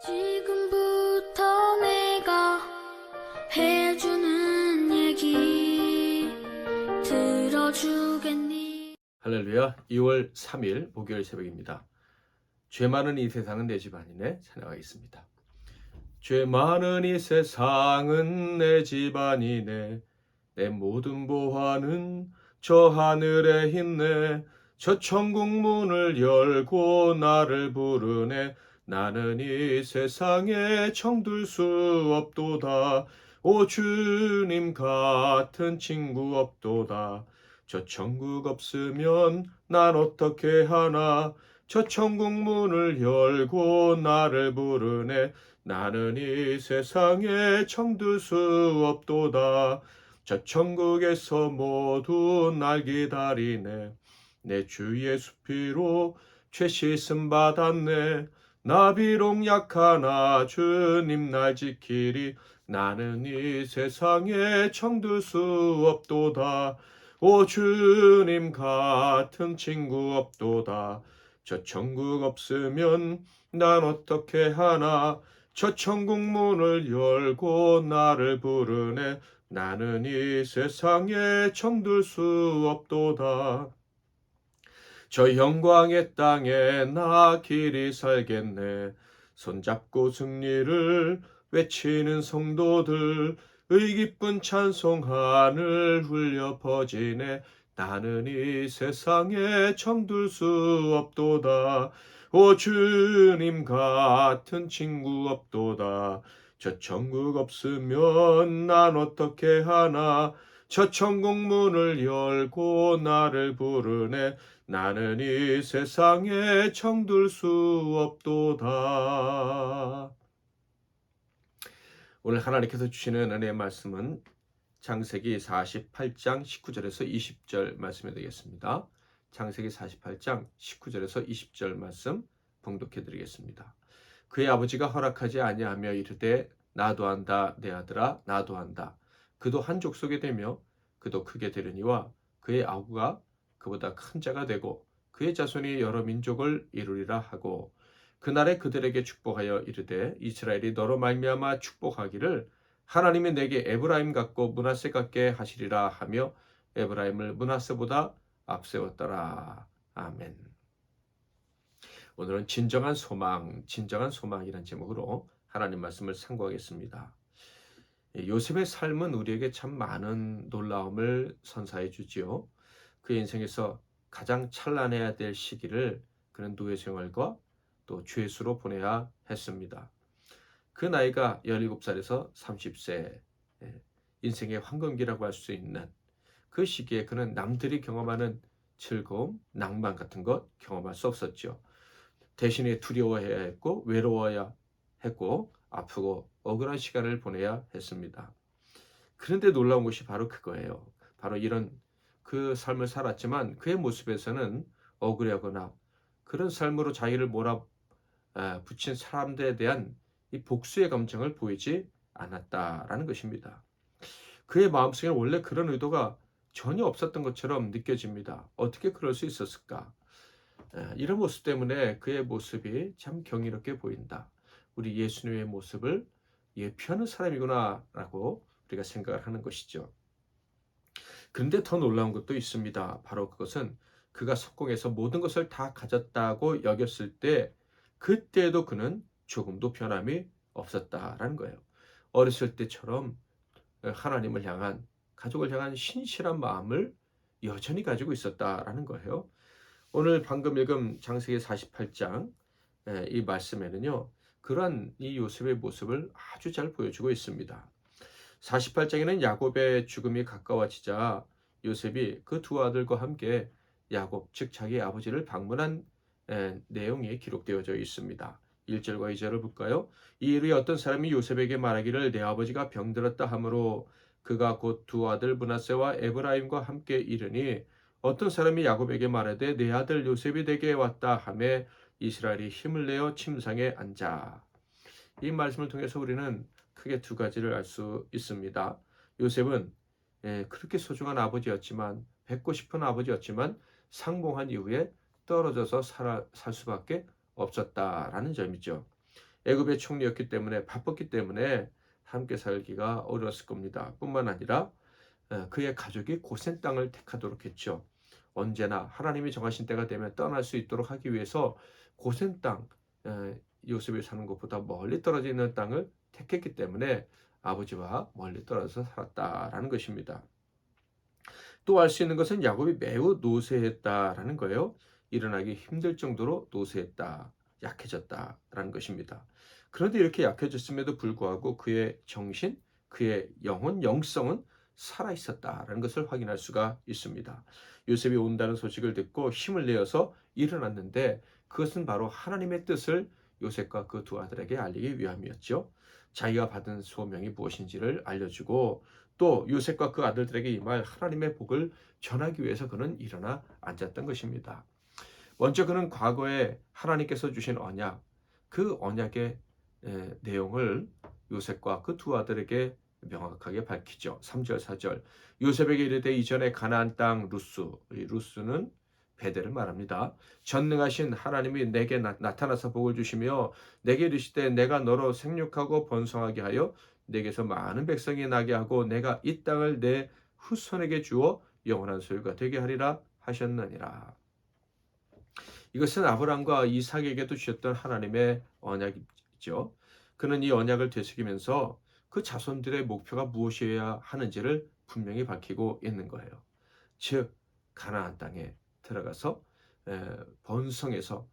지금부터 내가 해주는 얘기 들어주겠니? 할렐루야. 2월 3일 목요일 새벽입니다. 죄 많은 이 세상은 내 집안이네 찬양하겠습니다. 죄 많은 이 세상은 내 집안이네. 내 모든 보화는 저 하늘에 있네. 저 천국 문을 열고 나를 부르네. 나는 이 세상에 정들 수 없도다. 오 주님 같은 친구 없도다. 저 천국 없으면 난 어떻게 하나. 저 천국 문을 열고 나를 부르네. 나는 이 세상에 정들 수 없도다. 저 천국에서 모두 날 기다리네. 내 주 예수 피로 죄 씻음 받았네. 나 비록 약하나 주님 날 지키리. 나는 이 세상에 정들 수 없도다. 오 주님 같은 친구 없도다. 저 천국 없으면 난 어떻게 하나. 저 천국 문을 열고 나를 부르네. 나는 이 세상에 정들 수 없도다. 저 영광의 땅에 나 길이 살겠네. 손잡고 승리를 외치는 성도들, 의기쁜 찬송 하늘 울려 퍼지네. 나는 이 세상에 정들 수 없도다. 오 주님 같은 친구 없도다. 저 천국 없으면 난 어떻게 하나. 저 천국 문을 열고 나를 부르네. 나는 이 세상에 정들 수 없도다. 오늘 하나님께서 주시는 은혜의 말씀은 창세기 48장 19절에서 20절 말씀이 되겠습니다. 창세기 48장 19절에서 20절 말씀 봉독해 드리겠습니다. 그의 아버지가 허락하지 아니하며 이르되 나도 한다 내 아들아 나도 한다. 그도 한 족속이 되며 그도 크게 되려니와 그의 아우가 그보다 큰 자가 되고 그의 자손이 여러 민족을 이루리라 하고 그날에 그들에게 축복하여 이르되 이스라엘이 너로 말미암아 축복하기를 하나님이 내게 에브라임 같고 므낫세 같게 하시리라 하며 에브라임을 므낫세보다 앞세웠더라. 아멘. 오늘은 진정한 소망이라는 제목으로 하나님 말씀을 상고하겠습니다. 요셉의 삶은 우리에게 참 많은 놀라움을 선사해 주지요. 그의 인생에서 가장 찬란해야 될 시기를 그는 노예 생활과 또 죄수로 보내야 했습니다. 그 나이가 17살에서 30세, 인생의 황금기라고 할 수 있는 그 시기에 그는 남들이 경험하는 즐거움, 낭만 같은 것 경험할 수 없었죠. 대신에 두려워해야 했고 외로워야 했고 아프고 억울한 시간을 보내야 했습니다. 그런데 놀라운 것이 바로 그거예요. 바로 이런 그 삶을 살았지만 그의 모습에서는 억울하거나 그런 삶으로 자기를 몰아붙인 사람들에 대한 이 복수의 감정을 보이지 않았다라는 것입니다. 그의 마음속에는 원래 그런 의도가 전혀 없었던 것처럼 느껴집니다. 어떻게 그럴 수 있었을까? 이런 모습 때문에 그의 모습이 참 경이롭게 보인다. 우리 예수님의 모습을 예표하는 사람이구나라고 우리가 생각을 하는 것이죠. 그런데 더 놀라운 것도 있습니다. 바로 그것은 그가 성공해서 모든 것을 다 가졌다고 여겼을 때 그때도 그는 조금도 변함이 없었다라는 거예요. 어렸을 때처럼 하나님을 향한 가족을 향한 신실한 마음을 여전히 가지고 있었다라는 거예요. 오늘 방금 읽은 창세기 48장 이 말씀에는요. 그러한 이 요셉의 모습을 아주 잘 보여주고 있습니다. 48장에는 야곱의 죽음이 가까워지자 요셉이 그 두 아들과 함께 야곱 즉 자기 아버지를 방문한 내용이 기록되어져 있습니다. 1절과 2절을 볼까요? 이 일에 어떤 사람이 요셉에게 말하기를 내 아버지가 병들었다 하므로 그가 곧 두 아들 므낫세와 에브라임과 함께 이르니 어떤 사람이 야곱에게 말하되 내 아들 요셉이 내게 왔다 하매 이스라엘이 힘을 내어 침상에 앉아. 이 말씀을 통해서 우리는 크게 두 가지를 알 수 있습니다. 요셉은 그렇게 소중한 아버지였지만 뵙고 싶은 아버지였지만 상봉한 이후에 떨어져서 살 수밖에 없었다라는 점이죠. 애굽의 총리였기 때문에 바빴기 때문에 함께 살기가 어려웠을 겁니다. 뿐만 아니라 그의 가족이 고센 땅을 택하도록 했죠. 언제나 하나님이 정하신 때가 되면 떠날 수 있도록 하기 위해서 고센 땅, 요셉이 사는 곳보다 멀리 떨어져 있는 땅을 택했기 때문에 아버지와 멀리 떨어져서 살았다라는 것입니다. 또 알 수 있는 것은 야곱이 매우 노쇠했다라는 거예요. 일어나기 힘들 정도로 노쇠했다, 약해졌다라는 것입니다. 그런데 이렇게 약해졌음에도 불구하고 그의 정신, 그의 영혼, 영성은 살아 있었다라는 것을 확인할 수가 있습니다. 요셉이 온다는 소식을 듣고 힘을 내어서 일어났는데 그것은 바로 하나님의 뜻을 요셉과 그 두 아들에게 알리기 위함이었죠. 자기가 받은 소명이 무엇인지를 알려주고 또 요셉과 그 아들들에게 임할 하나님의 복을 전하기 위해서 그는 일어나 앉았던 것입니다. 먼저 그는 과거에 하나님께서 주신 언약, 그 언약의 내용을 요셉과 그 두 아들에게 명확하게 밝히죠. 3절, 4절. 요셉에게 이르되 이전에 가나안 땅 루스, 이 루스는 베델을 말합니다. 전능하신 하나님이 내게 나타나서 복을 주시며 내게 이르시되 내가 너로 생육하고 번성하게 하여 내게서 많은 백성이 나게 하고 내가 이 땅을 내 후손에게 주어 영원한 소유가 되게 하리라 하셨느니라. 이것은 아브라함과 이삭에게도 주셨던 하나님의 언약이죠. 그는 이 언약을 되새기면서 그 자손들의 목표가 무엇이어야 하는지를 분명히 밝히고 있는 거예요. 즉 가나안 땅에 들어가서 번성해서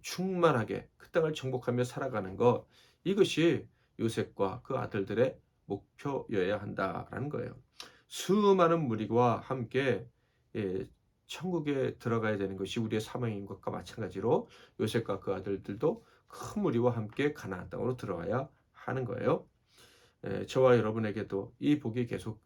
충만하게 그 땅을 정복하며 살아가는 것, 이것이 요셉과 그 아들들의 목표여야 한다라는 거예요. 수많은 무리와 함께 천국에 들어가야 되는 것이 우리의 사명인 것과 마찬가지로 요셉과 그 아들들도 큰 무리와 함께 가나안 땅으로 들어가야 하는 거예요. 저와 여러분에게도 이 복이 계속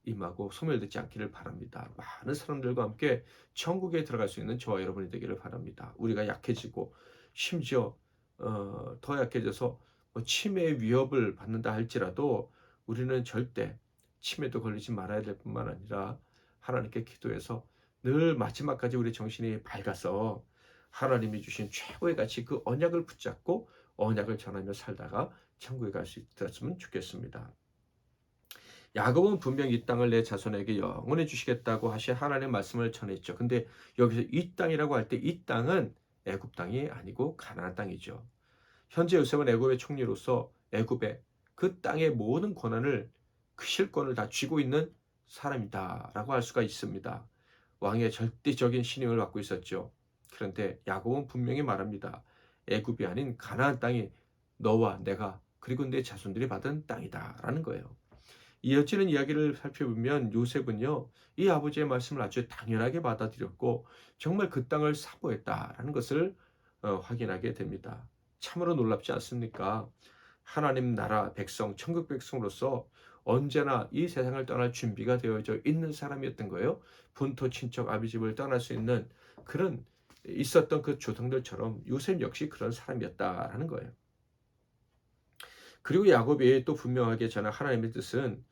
임하고 소멸되지 않기를 바랍니다. 많은 사람들과 함께 천국에 들어갈 수 있는 저와 여러분이 되기를 바랍니다. 우리가 약해지고 심지어 더 약해져서 치매의 위협을 받는다 할지라도 우리는 절대 치매도 걸리지 말아야 될 뿐만 아니라 하나님께 기도해서 늘 마지막까지 우리 정신이 밝아서 하나님이 주신 최고의 가치 그 언약을 붙잡고 언약을 전하며 살다가 천국에 갈 수 있었으면 좋겠습니다. 야곱은 분명 이 땅을 내 자손에게 영원히 주시겠다고 하신 하나님의 말씀을 전했죠. 근데 여기서 이 땅이라고 할 때 이 땅은 애굽 땅이 아니고 가나안 땅이죠. 현재 요셉은 애굽의 총리로서 애굽의 그 땅의 모든 권한을 그 실권을 다 쥐고 있는 사람이다라고 할 수가 있습니다. 왕의 절대적인 신임을 받고 있었죠. 그런데 야곱은 분명히 말합니다. 애굽이 아닌 가나안 땅이 너와 내가 그리고 내 자손들이 받은 땅이다라는 거예요. 이어지는 이야기를 살펴보면 요셉은요, 이 아버지의 말씀을 아주 당연하게 받아들였고 정말 그 땅을 사모했다라는 것을 확인하게 됩니다. 참으로 놀랍지 않습니까? 하나님 나라 백성, 천국 백성으로서 언제나 이 세상을 떠날 준비가 되어져 있는 사람이었던 거예요. 본토 친척 아비 집을 떠날 수 있는 그런 있었던 그 조상들처럼 요셉 역시 그런 사람이었다라는 거예요. 그리고 야곱이 또 분명하게 전한 하나님의 뜻은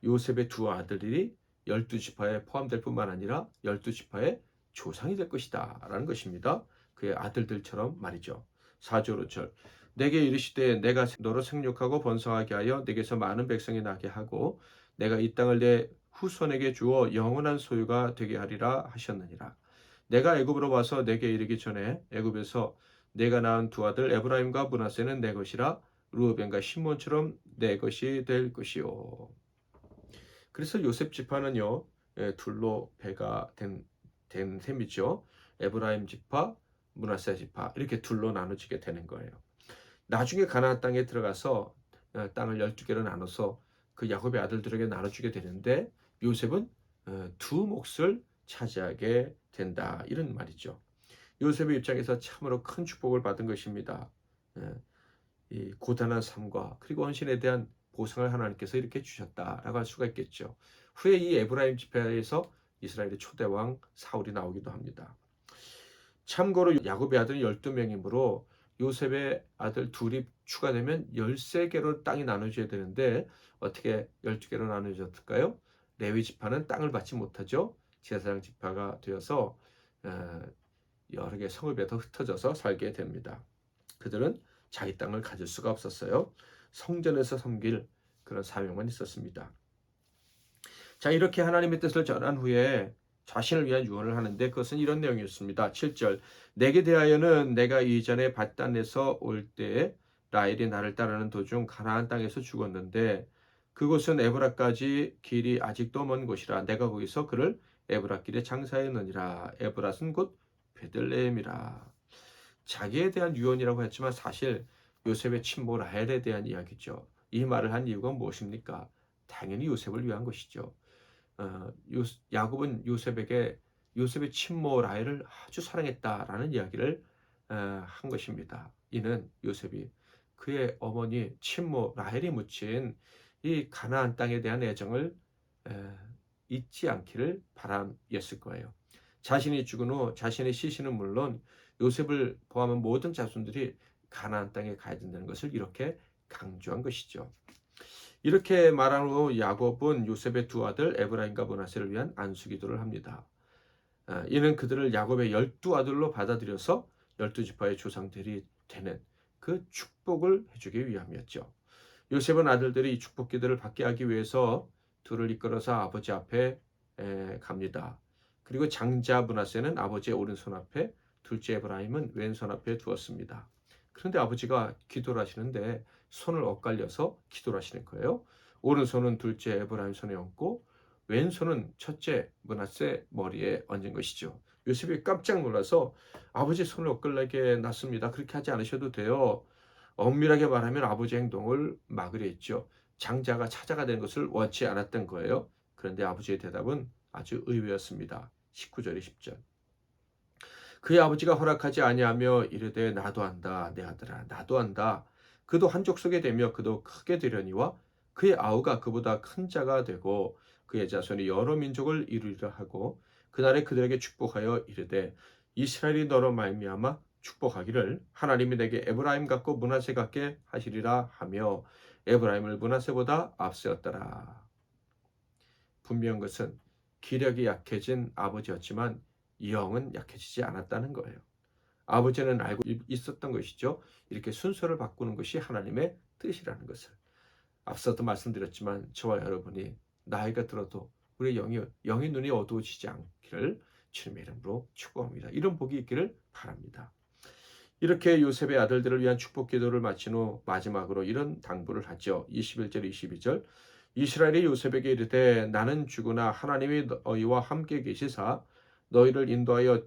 요셉의 두 아들들이 12지파에 포함될 뿐만 아니라 12지파의 조상이 될 것이다 라는 것입니다. 그의 아들들처럼 말이죠. 4절 5절 내게 이르시되 내가 너로 생육하고 번성하게 하여 내게서 많은 백성이 나게 하고 내가 이 땅을 내 후손에게 주어 영원한 소유가 되게 하리라 하셨느니라. 내가 애굽으로 와서 내게 이르기 전에 애굽에서 내가 낳은 두 아들 에브라임과 므낫세는 내 것이라 르우벤과 시몬처럼 내 것이 될 것이요. 그래서 요셉 지파는요, 둘로 배가 된 셈이죠. 에브라임 지파, 므낫세 지파 이렇게 둘로 나눠지게 되는 거예요. 나중에 가나안 땅에 들어가서 땅을 12개로 나눠서 그 야곱의 아들들에게 나눠주게 되는데 요셉은 두 몫을 차지하게 된다 이런 말이죠. 요셉의 입장에서 참으로 큰 축복을 받은 것입니다. 이 고단한 삶과 그리고 헌신에 대한 보상을 하나님께서 이렇게 주셨다라고 할 수가 있겠죠. 후에 이 에브라임 지파에서 이스라엘의 초대왕 사울이 나오기도 합니다. 참고로 야곱의 아들은 12명이므로 요셉의 아들 둘이 추가되면 13개로 땅이 나눠져야 되는데 어떻게 12개로 나눠졌을까요? 레위 지파는 땅을 받지 못하죠. 제사장 지파가 되어서 여러 개 성읍에서 흩어져서 살게 됩니다. 그들은 자기 땅을 가질 수가 없었어요. 성전에서 섬길 그런 사명만 있었습니다. 자, 이렇게 하나님의 뜻을 전한 후에 자신을 위한 유언을 하는데 그것은 이런 내용이었습니다. 7절 내게 대하여는 내가 이전에 밧단에서 올 때에 라헬이 나를 따르는 도중 가나안 땅에서 죽었는데 그곳은 에브라까지 길이 아직도 먼 곳이라 내가 거기서 그를 에브라 길에 장사했느니라. 에브라는 곧 베들레헴이라. 자기에 대한 유언이라고 했지만 사실 요셉의 친모 라헬에 대한 이야기죠. 이 말을 한 이유가 무엇입니까? 당연히 요셉을 위한 것이죠. 야곱은 요셉에게 요셉의 친모 라헬을 아주 사랑했다라는 이야기를 한 것입니다. 이는 요셉이 그의 어머니 친모 라헬이 묻힌 이 가나안 땅에 대한 애정을 잊지 않기를 바람이었을 거예요. 자신이 죽은 후 자신의 시신은 물론 요셉을 포함한 모든 자손들이 가나안 땅에 가야 된다는 것을 이렇게 강조한 것이죠. 이렇게 말한 후 야곱은 요셉의 두 아들 에브라임과 므낫세를 위한 안수기도를 합니다. 이는 그들을 야곱의 12아들로 받아들여서 12지파의 조상들이 되는 그 축복을 해주기 위함이었죠. 요셉은 아들들이 이 축복기도를 받게 하기 위해서 둘을 이끌어서 아버지 앞에 갑니다. 그리고 장자 므낫세는 아버지의 오른손 앞에, 둘째 에브라임은 왼손 앞에 두었습니다. 그런데 아버지가 기도를 하시는데 손을 엇갈려서 기도를 하시는 거예요. 오른손은 둘째 에브라임 손에 얹고 왼손은 첫째 므낫세 머리에 얹은 것이죠. 요셉이 깜짝 놀라서 아버지 손을 엇갈리게 놨습니다. 그렇게 하지 않으셔도 돼요. 엄밀하게 말하면 아버지 행동을 막으려 했죠. 장자가 찾아가 되는 것을 원치 않았던 거예요. 그런데 아버지의 대답은 아주 의외였습니다. 19절 20절 그의 아버지가 허락하지 아니하며 이르되 나도 한다 내 아들아 나도 한다. 그도 한 족속에 되며 그도 크게 되려니와 그의 아우가 그보다 큰 자가 되고 그의 자손이 여러 민족을 이루리라 하고 그날에 그들에게 축복하여 이르되 이스라엘이 너로 말미암아 축복하기를 하나님이 내게 에브라임 같고 므낫세 같게 하시리라 하며 에브라임을 므낫세보다 앞세웠더라. 분명한 것은 기력이 약해진 아버지였지만 영은 약해지지 않았다는 거예요. 아버지는 알고 있었던 것이죠. 이렇게 순서를 바꾸는 것이 하나님의 뜻이라는 것을. 앞서도 말씀드렸지만 저와 여러분이 나이가 들어도 우리의 영의 눈이 어두워지지 않기를 주님의 이름으로 축복합니다. 이런 복이 있기를 바랍니다. 이렇게 요셉의 아들들을 위한 축복 기도를 마친 후 마지막으로 이런 당부를 하죠. 21절 22절 이스라엘이 요셉에게 이르되 나는 죽으나 하나님이 너희와 함께 계시사 너희를 인도하여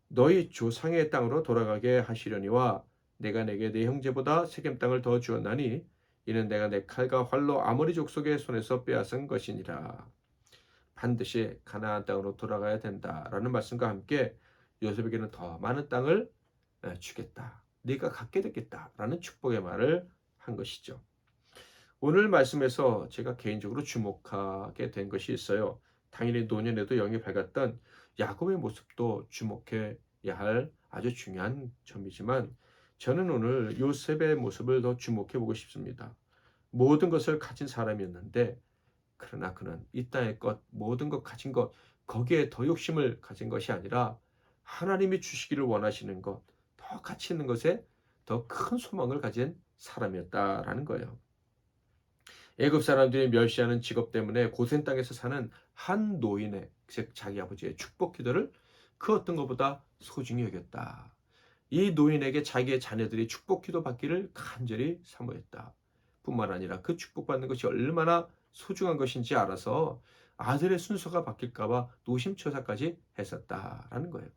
너희 조상의 땅으로 돌아가게 하시려니와 내가 내게 내 형제보다 세겜 땅을 더 주었나니 이는 내가 내 칼과 활로 아모리 족속의 손에서 빼앗은 것이니라. 반드시 가나안 땅으로 돌아가야 된다라는 말씀과 함께 요셉에게는 더 많은 땅을 주겠다. 네가 갖게 되겠다라는 축복의 말을 한 것이죠. 오늘 말씀에서 제가 개인적으로 주목하게 된 것이 있어요. 당연히 노년에도 영이 밝았던 야곱의 모습도 주목해야 할 아주 중요한 점이지만 저는 오늘 요셉의 모습을 더 주목해 보고 싶습니다. 모든 것을 가진 사람이었는데 그러나 그는 이 땅의 것, 모든 것 가진 것, 거기에 더 욕심을 가진 것이 아니라 하나님이 주시기를 원하시는 것, 더 가치 있는 것에 더 큰 소망을 가진 사람이었다라는 거예요. 애굽 사람들이 멸시하는 직업 때문에 고센 땅에서 사는 한 노인의 즉 자기 아버지의 축복 기도를 그 어떤 것보다 소중히 여겼다. 이 노인에게 자기의 자녀들이 축복 기도 받기를 간절히 사모했다. 뿐만 아니라 그 축복받는 것이 얼마나 소중한 것인지 알아서 아들의 순서가 바뀔까봐 노심초사까지 했었다라는 거예요.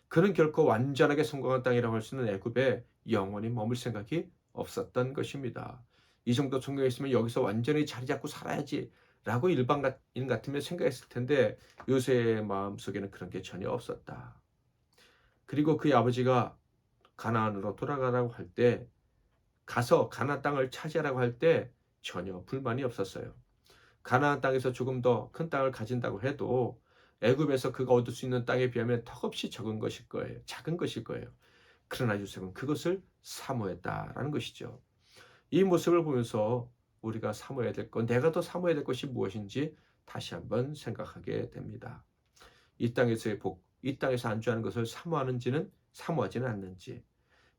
그는 결코 완전하게 성공한 땅이라고 할 수 있는 애굽에 영원히 머물 생각이 없었던 것입니다. 이 정도 성공했으면 여기서 완전히 자리 잡고 살아야지 라고 일반인 같으면 생각했을 텐데 요셉의 마음속에는 그런 게 전혀 없었다. 그리고 그의 아버지가 가나안으로 돌아가라고 할 때 가서 가나안 땅을 차지하라고 할 때 전혀 불만이 없었어요. 가나안 땅에서 조금 더 큰 땅을 가진다고 해도 애굽에서 그가 얻을 수 있는 땅에 비하면 턱없이 적은 것일 거예요. 작은 것일 거예요. 그러나 요셉은 그것을 사모했다라는 것이죠. 이 모습을 보면서 우리가 사모해야 될 것, 내가 더 사모해야 될 것이 무엇인지 다시 한번 생각하게 됩니다. 이 땅에서의 복, 이 땅에서 안주하는 것을 사모하지는 않는지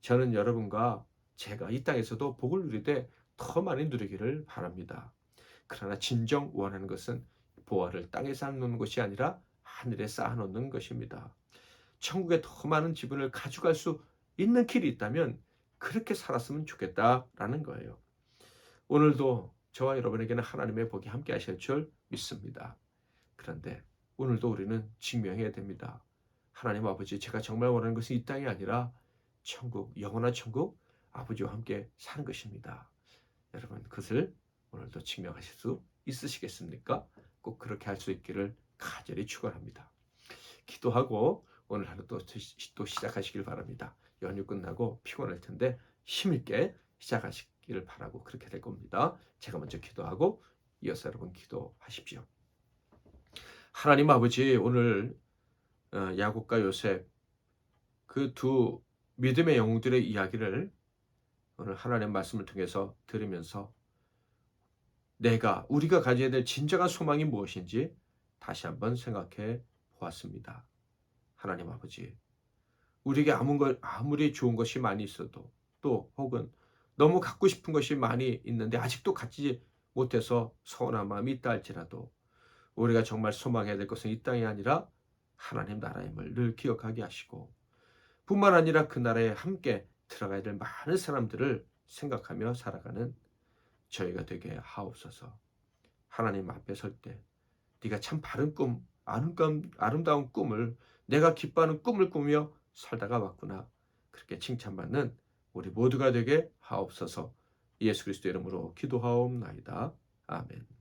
저는 여러분과 제가 이 땅에서도 복을 누리되 더 많이 누리기를 바랍니다. 그러나 진정 원하는 것은 보화를 땅에 쌓아놓는 것이 아니라 하늘에 쌓아놓는 것입니다. 천국에 더 많은 지분을 가져갈 수 있는 길이 있다면 그렇게 살았으면 좋겠다라는 거예요. 오늘도 저와 여러분에게는 하나님의 복이 함께 하실 줄 믿습니다. 그런데 오늘도 우리는 증명해야 됩니다. 하나님 아버지, 제가 정말 원하는 것은 이 땅이 아니라 천국, 영원한 천국, 아버지와 함께 사는 것입니다. 여러분, 그것을 오늘도 증명하실 수 있으시겠습니까? 꼭 그렇게 할 수 있기를 간절히 축원합니다. 기도하고 오늘 하루 또 시작하시길 바랍니다. 연휴 끝나고 피곤할 텐데 힘있게 시작하시기를 바라고 그렇게 될 겁니다. 제가 먼저 기도하고 이어서 여러분 기도하십시오. 하나님 아버지, 오늘 야곱과 요셉 그 두 믿음의 영웅들의 이야기를 오늘 하나님의 말씀을 통해서 들으면서 우리가 가져야 될 진정한 소망이 무엇인지 다시 한번 생각해 보았습니다. 하나님 아버지, 우리에게 아무리 좋은 것이 많이 있어도 또 혹은 너무 갖고 싶은 것이 많이 있는데 아직도 갖지 못해서 서운한 마음이 있다 할지라도 우리가 정말 소망해야 될 것은 이 땅이 아니라 하나님 나라임을 늘 기억하게 하시고, 뿐만 아니라 그 나라에 함께 들어가야 될 많은 사람들을 생각하며 살아가는 저희가 되게 하옵소서. 하나님 앞에 설 때 네가 참 바른 꿈, 아름다운 꿈을, 내가 기뻐하는 꿈을 꾸며 살다가 왔구나, 그렇게 칭찬받는 우리 모두가 되게 하옵소서. 예수 그리스도 이름으로 기도하옵나이다. 아멘.